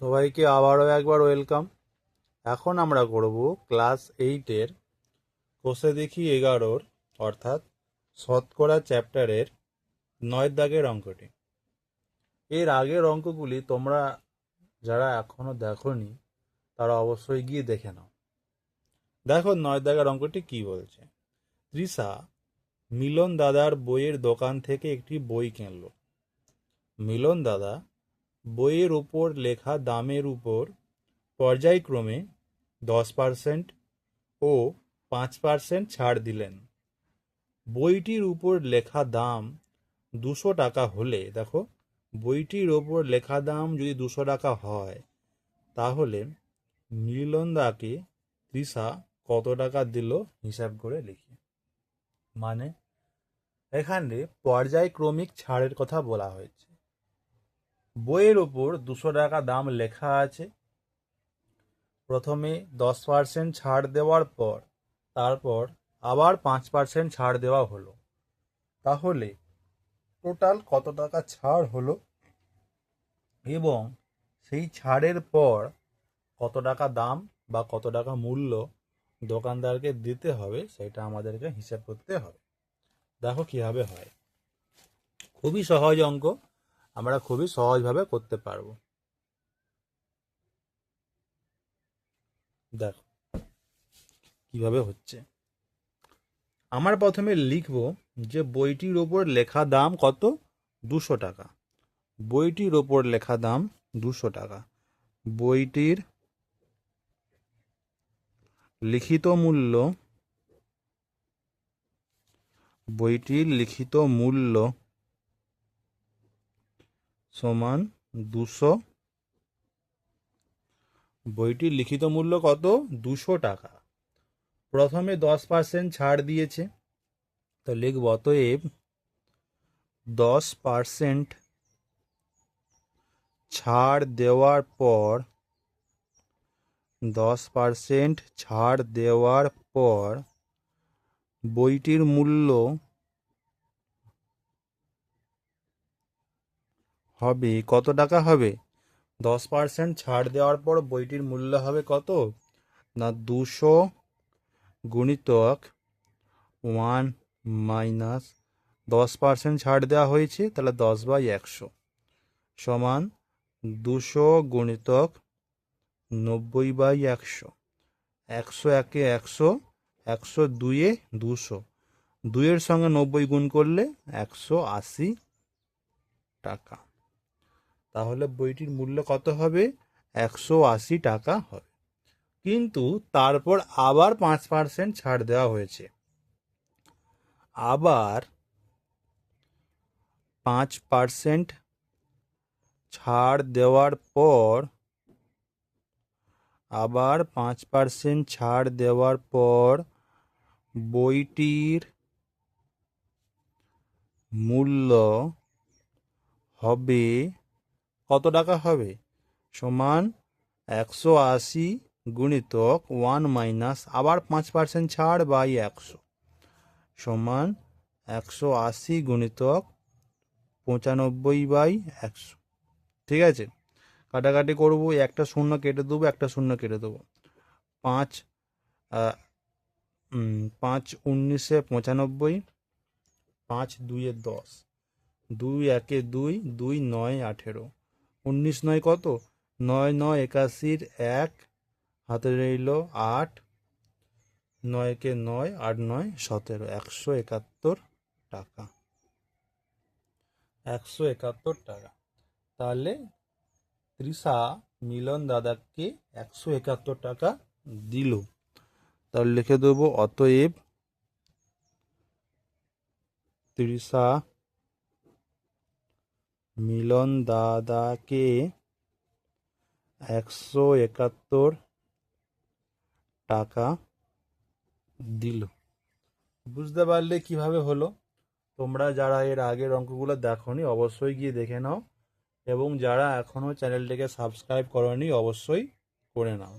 সবাইকে আবারও একবার ওয়েলকাম। এখন আমরা করব ক্লাস 8-এর কোষে দেখি 11-র অর্থাৎ শতকরা চ্যাপ্টারের 9 দাগের অঙ্কটি। এর আগের অঙ্কগুলি তোমরা যারা এখনো দেখোনি তারা অবশ্যই গিয়ে দেখে নাও। দেখো 9 দাগের অঙ্কটি কি বলছে। তৃষা মিলন দাদার বইয়ের দোকান থেকে একটি বই কিনল। মিলন দাদা বইয়ের উপর লেখা দামের উপর পর্যায়ক্রমে 10% ও 5% ছাড় দিলেন। বইটির উপর লেখা দাম 200 টাকা হলে, দেখো বইটির ওপর লেখা দাম যদি 200 টাকা হয় তাহলে মিলনদাকে তৃষা কত টাকা দিল হিসাব করে লিখি। মানে এখানে পর্যায়ক্রমিক ছাড়ের কথা বলা হয়েছে। বইয়ের ওপর 200 টাকা দাম লেখা আছে, প্রথমে 10% ছাড় দেওয়ার পর তারপর আবার 5% ছাড় দেওয়া হলো, তাহলে টোটাল কত টাকা ছাড় হলো এবং সেই ছাড়ের পর কত টাকা দাম বা কত টাকা মূল্য দোকানদারকে দিতে হবে সেটা আমাদেরকে হিসাব করতে হবে। দেখো কিভাবে হয়। খুবই সহজ অঙ্ক, আমরা খুবই সহজভাবে করতে পারবো। দেখো কিভাবে হচ্ছে। আমার প্রথমে লিখব যে বইটির ওপর লেখা দাম কত, 200 টাকা। বইটির ওপর লেখা দাম 200 টাকা। বইটির লিখিত মূল্য, বইটির লিখিত মূল্য সমান 200। বইটির লিখিত মূল্য কত, 200 টাকা। প্রথমে 10% ছাড় দিয়েছে, তো লিখব অতএব 10% ছাড় দেওয়ার পর 10% ছাড় দেওয়ার পর বইটির মূল্য হবে কত টাকা হবে। 10% ছাড় দেওয়ার পর বইটির মূল্য হবে কত না, 200 গুণিতক 1 মাইনাস 10% ছাড় দেওয়া হয়েছে, তাহলে 10/100 সমান 200 গুণিতক 90/100। 100 একে 100, 100 দুইয়ে 200, 2-এর সঙ্গে 90 গুণ করলে 180 টাকা। তাহলে বইটির মূল্য কত হবে, 180 টাকা হবে। কিন্তু তারপর আবার 5% ছাড় দেওয়া হয়েছে। আবার 5% ছাড় দেওয়ার পর আবার 5% ছাড় দেওয়ার পর বইটির মূল্য হবে কত টাকা হবে, সমান 180 গুণিতক 1 মাইনাস আবার 5% ছাড় বাই 100 সমান 180 গুণিতক 95/100। ঠিক আছে, কাটাকাটি করবো, একটা শূন্য কেটে দেবো, একটা শূন্য কেটে দেবো। 5 5 19-এ 95, 5 2-এ 10, 2 একে 2, 2 9 18, 19 9 কত, 9 9 81, 1 হাতে রইল 8, 9 কে 9, 8 9 17, 171 টাকা। 171 টাকা। তাহলে তৃষা মিলন দাদাকে 171 টাকা দিল। তাহলে লিখে দেবো অতএব তৃষা মিলন দাদাকে 171 টাকা দিল। বুঝতে পারলে কিভাবে হলো। তোমরা যারা এর আগের অঙ্কগুলো দেখোনি অবশ্যই গিয়ে দেখে নাও, এবং যারা এখনও চ্যানেলটিকে সাবস্ক্রাইব করোনি অবশ্যই করে নাও।